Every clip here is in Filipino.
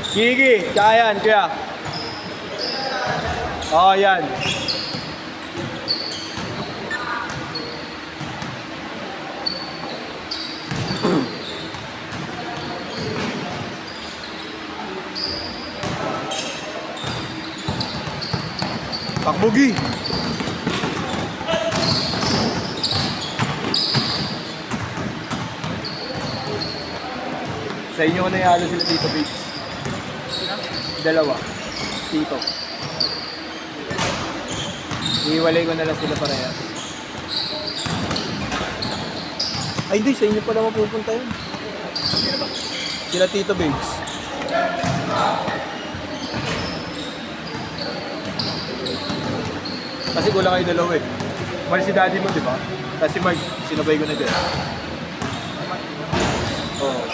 Sige, tsaka yan, kuya. Oo, yan. Pakbugi. Sa inyo ko na yalo sila dito, Bates. Dalawa. Dito. Iiwalay ko na lang sila parehas. Ay, hindi. Sa inyo pa naman pupunta yun. Sila Tito Babes. Kasi kulang kayo dalawa eh. Mahal si daddy mo, di ba? Tapos si Mark, sinabay ko na dyan. Oo.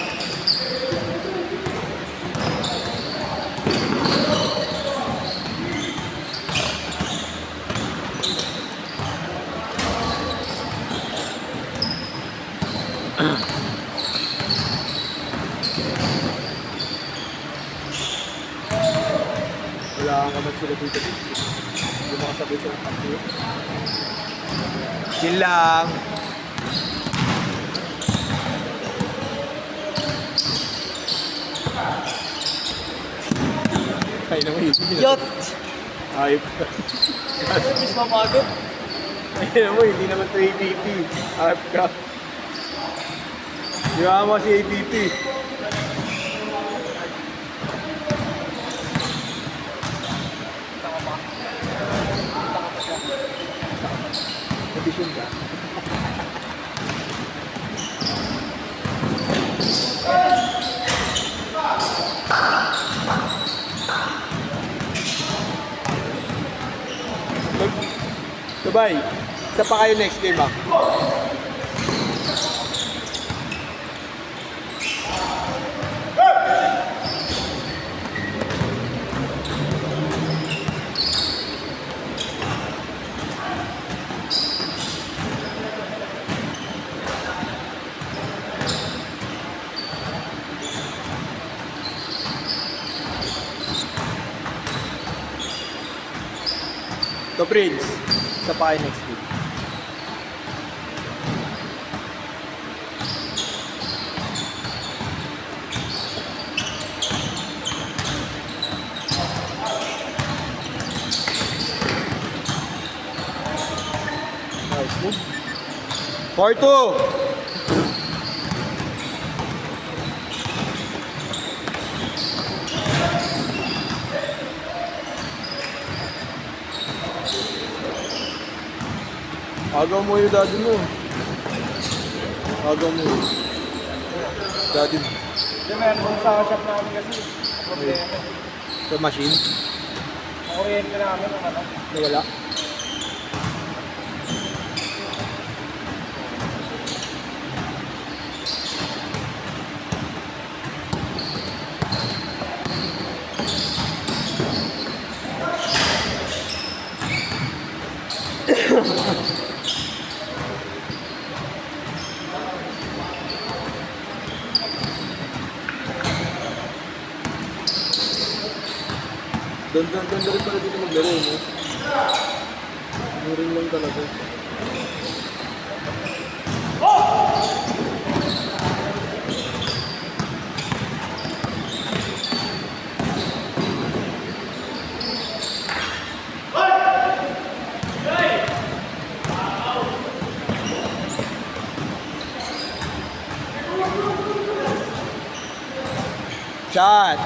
Wala kang kamat sila dito. Hindi mo kasabay sila pag-iwa. Chill lang. Ay, naman yun. Yacht! Ayop. Mas mapagod. Ay, naman, hindi naman ito ATP. Ayop ka. Di ba mo si ATP? Condition ka. Sabay, isa pa kayo next game ah. To Prince, isa pa kayo next game. Nice move. 4-2! Agaw mo yung daddy mo. Agaw mo yung daddy mo. Hindi, meron kong sa shop namin kasi. Problema. Sa machine? Kuryente namin ang ano. Nawala? Ganda rin pala dito maglaro, no? Muring lang talaga. Shot!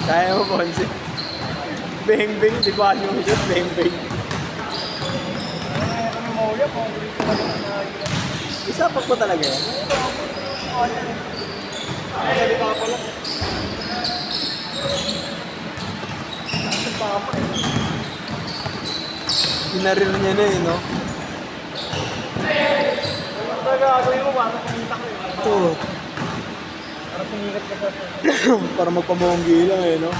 Kaya mo, Ponce. Beng-beng, di ba yung shot? Beng-beng. Kami mo ulit, kung hindi ko Isa pa po talaga yan. Ay, ka pala. Papa eh. Inarir niya na eh, no? Talaga, gagawin mo ba? Nakikita ko eh. Ito. Para sumikat ka sa... Para magpamonggi lang eh, no?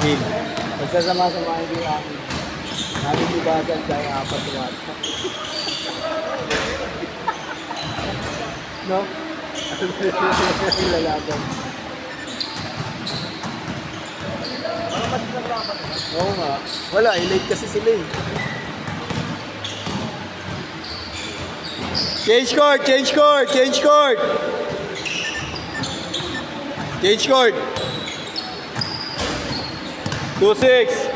Game. Magsasama-samahin din akin. Namin ibasan tayo 4 watts. No? Lalaban. Oo nga. Wala, late kasi sila eh. Change court! Change court! Change court! Change court! 2-6.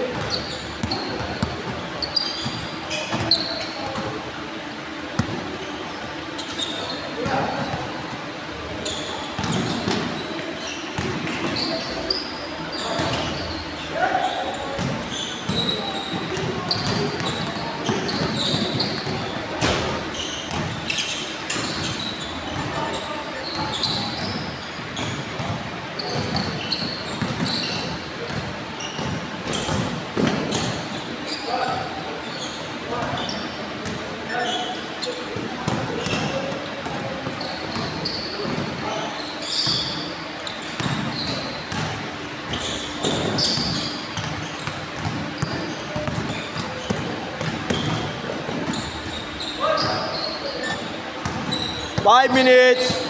Five minutes.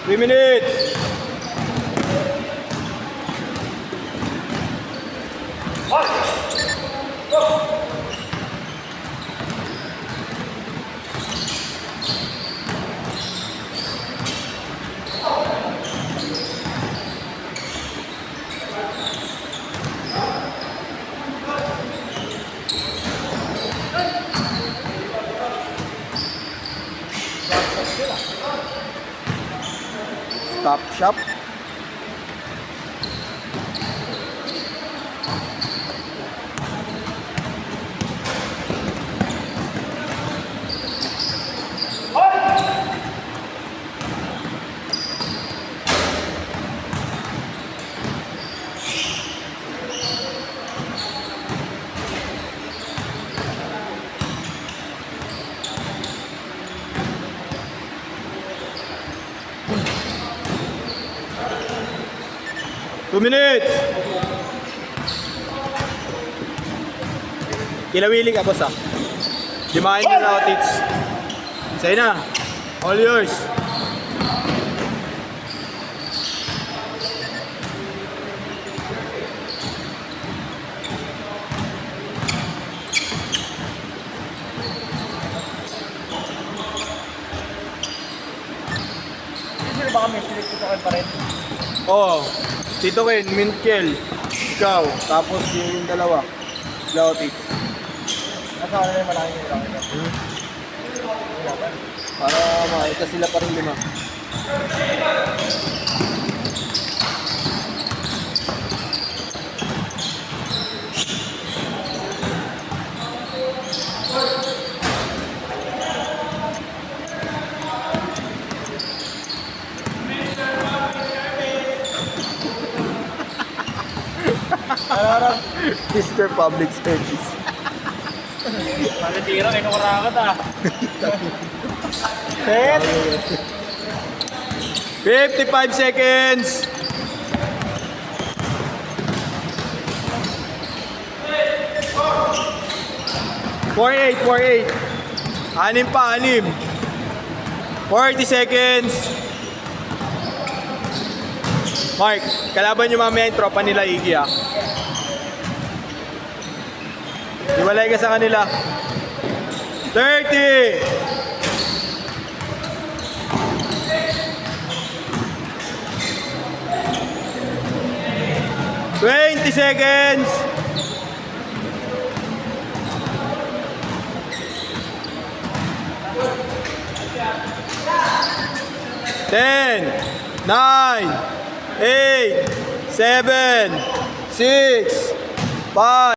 Three minutes. Stop shop. Two minutes. Kilawili ka, boss, ah. Limahin nyo na ako, tits. Sa'yo na. All yours. Sino baka may silip ko pa rin? Oo. Tito Ken, Minkel. Ikaw. Tapos yung dalawa. Dalawa, tits. Nasa ano yung malaki yung lang ito? Para makita sila pa rin 5. Mr. Public Service. Matitira, kinukurangat ah. Set! 55 seconds. Four eight. 6 pa, 6. 40 seconds. Mark, kalaban nyo mamaya yung tropa nila, Iggy, ah. Iwalay ka sa kanila. 30. 20 seconds. 10, 9, 8, 7, 6, 5.